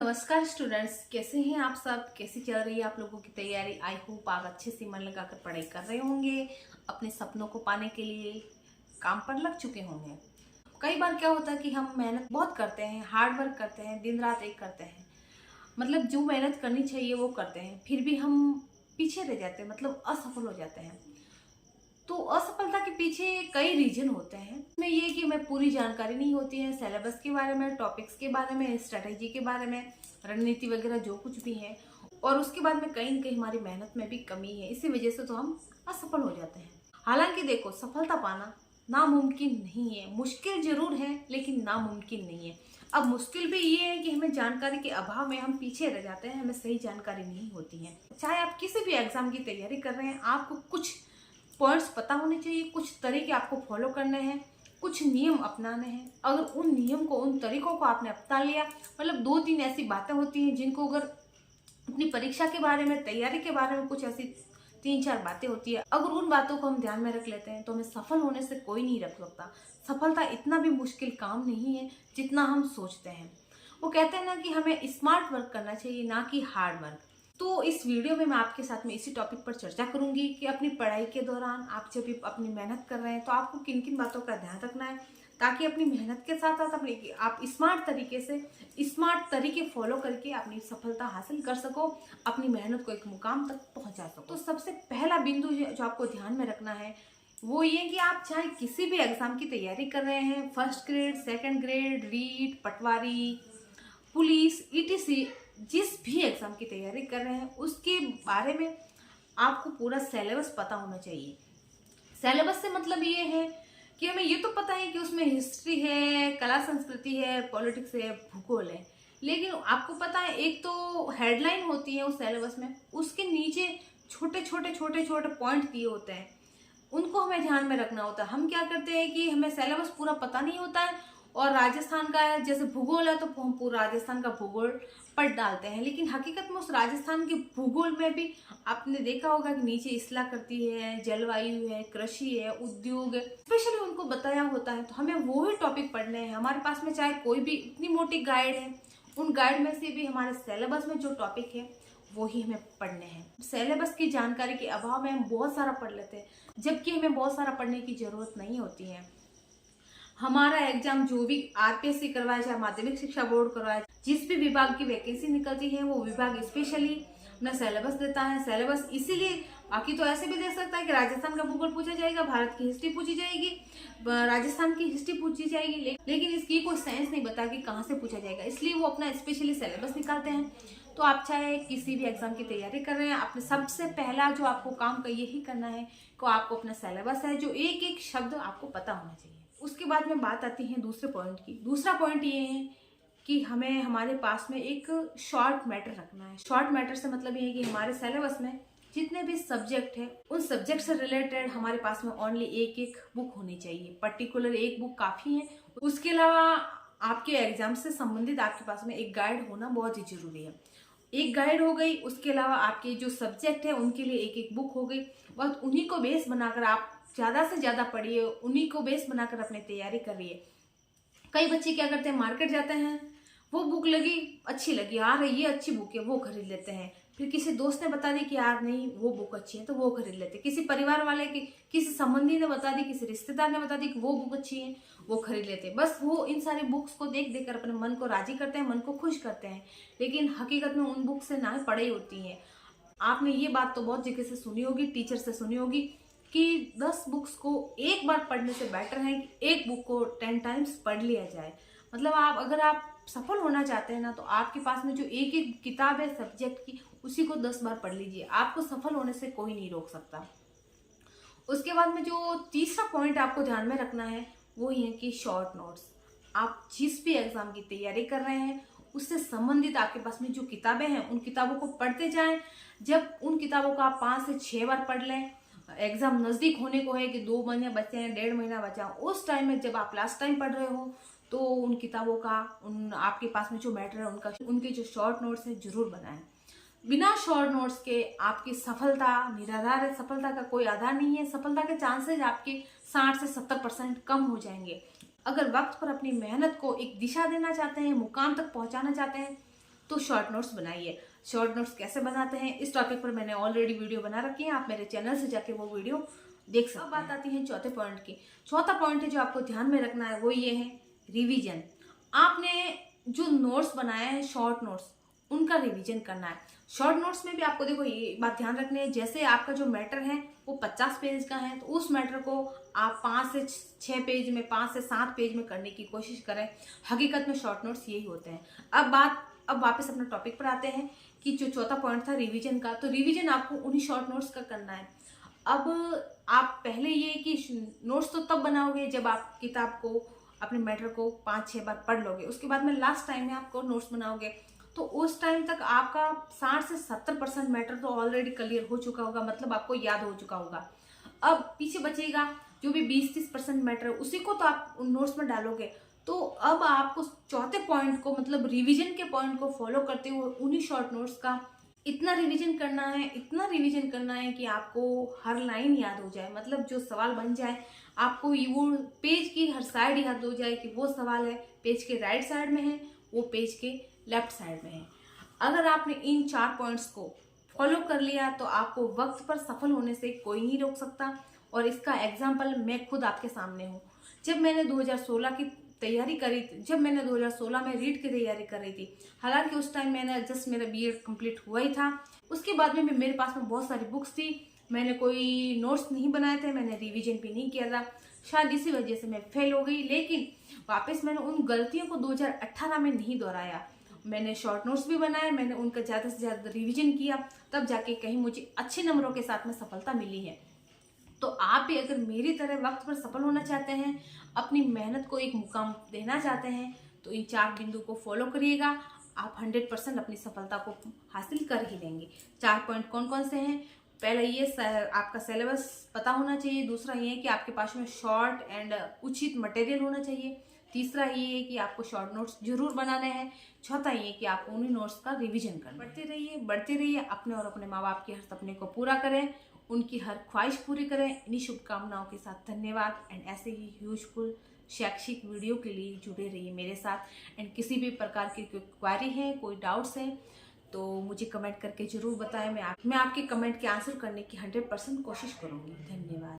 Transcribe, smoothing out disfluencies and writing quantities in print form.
नमस्कार स्टूडेंट्स, कैसे हैं आप सब। कैसी चल रही है आप लोगों की तैयारी। आई होप आप अच्छे से मन लगाकर पढ़ाई कर रहे होंगे, अपने सपनों को पाने के लिए काम पर लग चुके होंगे। कई बार क्या होता है कि हम मेहनत बहुत करते हैं, हार्ड वर्क करते हैं, दिन रात एक करते हैं, मतलब जो मेहनत करनी चाहिए वो करते हैं, फिर भी हम पीछे रह जाते हैं, मतलब असफल हो जाते हैं। तो असफलता के पीछे कई रीजन होते हैं। इसमें ये कि हमें पूरी जानकारी नहीं होती है सिलेबस के बारे में, टॉपिक्स के बारे में, स्ट्रेटेजी के बारे में, रणनीति वगैरह जो कुछ भी है। और उसके बाद में कहीं न कहीं हमारी मेहनत में भी कमी है, इसी वजह से तो हम असफल हो जाते हैं। हालांकि देखो, सफलता पाना नामुमकिन नहीं है, मुश्किल जरूर है लेकिन नामुमकिन नहीं है। अब मुश्किल भी ये है कि हमें जानकारी के अभाव में हम पीछे रह जाते हैं, हमें सही जानकारी नहीं होती है। चाहे आप किसी भी एग्जाम की तैयारी कर रहे हैं, आपको कुछ पॉइंट्स पता होने चाहिए, कुछ तरीके आपको फॉलो करने हैं, कुछ नियम अपनाने हैं। अगर उन नियम को, उन तरीकों को आपने अपना लिया, मतलब 2-3 ऐसी बातें होती हैं जिनको अगर अपनी परीक्षा के बारे में, तैयारी के बारे में कुछ ऐसी 3-4 बातें होती है, अगर उन बातों को हम ध्यान में रख लेते हैं तो हमें सफल होने से कोई नहीं रख सकता। सफलता इतना भी मुश्किल काम नहीं है जितना हम सोचते हैं। वो कहते हैं ना कि हमें स्मार्ट वर्क करना चाहिए, ना कि हार्ड वर्क। तो इस वीडियो में मैं आपके साथ में इसी टॉपिक पर चर्चा करूंगी कि अपनी पढ़ाई के दौरान आप जब भी अपनी मेहनत कर रहे हैं तो आपको किन किन बातों का ध्यान रखना है, ताकि अपनी मेहनत के साथ साथ अपनी आप स्मार्ट तरीके से, स्मार्ट तरीके फॉलो करके अपनी सफलता हासिल कर सको, अपनी मेहनत को एक मुकाम तक पहुंचा सको। तो सबसे पहला बिंदु जो आपको ध्यान में रखना है वो ये कि आप चाहे किसी भी एग्जाम की तैयारी कर रहे हैं, first grade, second grade, REET, patwari, police, ETC, जिस भी एग्जाम की तैयारी कर रहे हैं उसके बारे में आपको पूरा सिलेबस पता होना चाहिए। सिलेबस से मतलब ये है कि हमें ये तो पता है कि उसमें हिस्ट्री है, कला संस्कृति है, पॉलिटिक्स है, भूगोल है, लेकिन आपको पता है एक तो हेडलाइन होती है उस सिलेबस में, उसके नीचे छोटे छोटे पॉइंट दिए होते हैं, उनको हमें ध्यान में रखना होता है। हम क्या करते हैं कि हमें सिलेबस पूरा पता नहीं होता है और राजस्थान का है, जैसे भूगोल है तो हम पूरा राजस्थान का भूगोल पढ़ डालते हैं, लेकिन हकीकत में उस राजस्थान के भूगोल में भी आपने देखा होगा कि नीचे इस्लाकृति है, जलवायु है, कृषि है, उद्योग है, स्पेशली उनको बताया होता है। तो हमें वो ही टॉपिक पढ़ने हैं। हमारे पास में चाहे कोई भी इतनी मोटी गाइड है, उन गाइड में से भी हमारे सिलेबस में जो टॉपिक है वो ही हमें पढ़ने हैं। सिलेबस की जानकारी के अभाव में हम बहुत सारा पढ़ लेते हैं, जबकि हमें बहुत सारा पढ़ने की जरूरत नहीं होती है। हमारा एग्जाम जो भी आरपीएससी करवाए, चाहे माध्यमिक शिक्षा बोर्ड करवाए, जिस भी विभाग की वैकेंसी निकलती है वो विभाग स्पेशली अपना सिलेबस देता है। सिलेबस इसीलिए, बाकी तो ऐसे भी दे सकता है कि राजस्थान का भूगोल पूछा जाएगा, भारत की हिस्ट्री पूछी जाएगी, राजस्थान की हिस्ट्री पूछी जाएगी, लेकिन इसकी कोई सेंस नहीं बता कि कहाँ से पूछा जाएगा, इसलिए वो अपना स्पेशली सिलेबस निकालते हैं। तो आप चाहे किसी भी एग्जाम की तैयारी कर रहे हैं, आपने सबसे पहला जो आपको काम का यही करना है कि आपको अपना सिलेबस है जो एक एक शब्द आपको पता होना चाहिए। उसके बाद में बात आती है दूसरे पॉइंट की। दूसरा पॉइंट ये है कि हमें हमारे पास में एक शॉर्ट मैटर रखना है। शॉर्ट मैटर से मतलब ये है कि हमारे सिलेबस में जितने भी सब्जेक्ट है उन सब्जेक्ट से रिलेटेड हमारे पास में ओनली एक एक बुक होनी चाहिए, पर्टिकुलर एक बुक काफी है। उसके अलावा आपके एग्जाम से संबंधित आपके पास में एक गाइड होना बहुत ही जरूरी है। एक गाइड हो गई, उसके अलावा आपके जो सब्जेक्ट है उनके लिए एक एक बुक हो गई, और उन्हीं को बेस बनाकर आप ज्यादा से ज्यादा पढ़िए, उन्हीं को बेस बनाकर अपनी तैयारी करिए। कई बच्चे क्या करते हैं, मार्केट जाते हैं, वो बुक लगी, अच्छी लगी, यार ये अच्छी बुक है, वो खरीद लेते हैं। फिर किसी दोस्त ने बता दी कि यार नहीं वो बुक अच्छी है तो वो खरीद लेते हैं। किसी परिवार वाले की, किसी संबंधी ने बता दी, किसी रिश्तेदार ने बता दी कि वो बुक अच्छी है, वो खरीद लेते हैं। बस वो इन सारी बुक्स को देख देख कर अपने मन को राजी करते हैं, मन को खुश करते हैं, लेकिन हकीकत में उन बुक से ना पढ़ाई होती है। आपने ये बात तो बहुत जगह से सुनी होगी, टीचर से सुनी होगी कि 10 बुक्स को एक बार पढ़ने से बेटर है कि एक बुक को 10 टाइम्स पढ़ लिया जाए। मतलब अगर आप सफल होना चाहते हैं ना, तो आपके पास में जो एक एक किताब है सब्जेक्ट की, उसी को 10 बार पढ़ लीजिए, आपको सफल होने से कोई नहीं रोक सकता। उसके बाद में जो तीसरा पॉइंट आपको ध्यान में रखना है वो ये है कि शॉर्ट नोट्स। आप जिस भी एग्जाम की तैयारी कर रहे हैं उससे संबंधित आपके पास में जो किताबें हैं उन किताबों को पढ़ते जाएं। जब उन किताबों को आप 5 से 6 बार पढ़ लें, एग्जाम नजदीक होने को है कि 2 महीने बचे हैं, 1.5 महीना बचा, उस टाइम में जब आप लास्ट टाइम पढ़ रहे हो तो उन किताबों का, उन आपके पास में जो मैटर है उनके जो शॉर्ट नोट्स है जरूर बनाएं। बिना शॉर्ट नोट्स के आपकी सफलता निराधार है, सफलता का कोई आधार नहीं है। सफलता के चांसेस आपके 60 से 70% कम हो जाएंगे। अगर वक्त पर अपनी मेहनत को एक दिशा देना चाहते हैं, मुकाम तक पहुंचाना चाहते हैं, तो शॉर्ट नोट्स बनाइए। शॉर्ट नोट्स कैसे बनाते हैं इस टॉपिक पर मैंने ऑलरेडी वीडियो बना रखी है, आप मेरे चैनल से जाके वो वीडियो देख सकते हैं। अब बात आती है चौथे पॉइंट की। चौथा पॉइंट है जो आपको ध्यान में रखना है वो ये है रिवीजन। आपने जो नोट्स बनाए हैं शॉर्ट नोट्स उनका रिवीजन करना है। शॉर्ट नोट्स में भी आपको देखो ये बात ध्यान रखनी है, जैसे आपका जो मैटर है वो 50 पेज का है तो उस मैटर को आप 5 से 6 पेज में, 5 से 7 पेज में करने की कोशिश करें। हकीकत में शॉर्ट नोट्स यही होते हैं। अब वापस अपने टॉपिक पर आते हैं कि जो चौथा पॉइंट था रिवीजन का, तो रिवीजन आपको उन्हीं शॉर्ट नोट्स का करना है। अब आप पहले ये कि नोट्स तो तब बनाओगे जब आप किताब को, अपने मैटर को 5-6 बार पढ़ लोगे, उसके बाद में लास्ट टाइम में आपको नोट्स बनाओगे तो उस टाइम तक आपका 60 से 70% मैटर तो ऑलरेडी क्लियर हो चुका होगा, मतलब आपको याद हो चुका होगा। अब पीछे बचेगा जो भी 20-30% मैटर है उसी को तो आप नोट्स में डालोगे। तो अब आपको चौथे पॉइंट को, मतलब रिवीजन के पॉइंट को फॉलो करते हुए उन्हीं शॉर्ट नोट्स का इतना रिवीजन करना है कि आपको हर लाइन याद हो जाए, मतलब जो सवाल बन जाए आपको ये वो पेज की हर साइड याद हो जाए कि वो सवाल है पेज के राइट साइड में है, वो पेज के लेफ्ट साइड में है। अगर आपने इन 4 पॉइंट्स को फॉलो कर लिया तो आपको वक्त पर सफल होने से कोई नहीं रोक सकता। और इसका एग्जाम्पल मैं खुद आपके सामने हूँ। जब मैंने 2016 की तैयारी करी थी, जब मैंने 2016 में रीट की तैयारी कर रही थी, हालांकि उस टाइम मैंने जस्ट मेरा बीएड कंप्लीट हुआ ही था, उसके बाद में भी मेरे पास में बहुत सारी बुक्स थी, मैंने कोई नोट्स नहीं बनाए थे, मैंने रिवीजन भी नहीं किया था, शायद इसी वजह से मैं फेल हो गई। लेकिन वापस मैंने उन गलतियों को 2018 में नहीं दोहराया, मैंने शॉर्ट नोट्स भी बनाए, मैंने उनका ज़्यादा से ज़्यादा रिवीजन किया, तब जाके कहीं मुझे अच्छे नंबरों के साथ में सफलता मिली है। तो आप भी अगर मेरी तरह वक्त पर सफल होना चाहते हैं, अपनी मेहनत को एक मुकाम देना चाहते हैं, तो इन 4 बिंदु को फॉलो करिएगा, आप 100% अपनी सफलता को हासिल कर ही लेंगे। 4 पॉइंट कौन कौन से हैं? पहला ये आपका सिलेबस पता होना चाहिए, दूसरा ये है कि आपके पास में शॉर्ट एंड उचित मटेरियल होना चाहिए, तीसरा ये है कि आपको शॉर्ट नोट्स जरूर बनाने हैं, चौथा ये कि आपको उन्हीं नोट्स का रिवीजन करना है। बढ़ते रहिए अपने और अपने माँ बाप के हर सपने को पूरा करें, उनकी हर ख्वाहिश पूरी करें। इन्हीं शुभकामनाओं के साथ धन्यवाद। एंड ऐसे ही यूजफुल शैक्षिक वीडियो के लिए जुड़े रहिए मेरे साथ। एंड किसी भी प्रकार की कोई क्वेरी है, कोई डाउट्स हैं तो मुझे कमेंट करके जरूर बताएं। मैं आपके कमेंट के आंसर करने की 100% कोशिश करूंगी। धन्यवाद।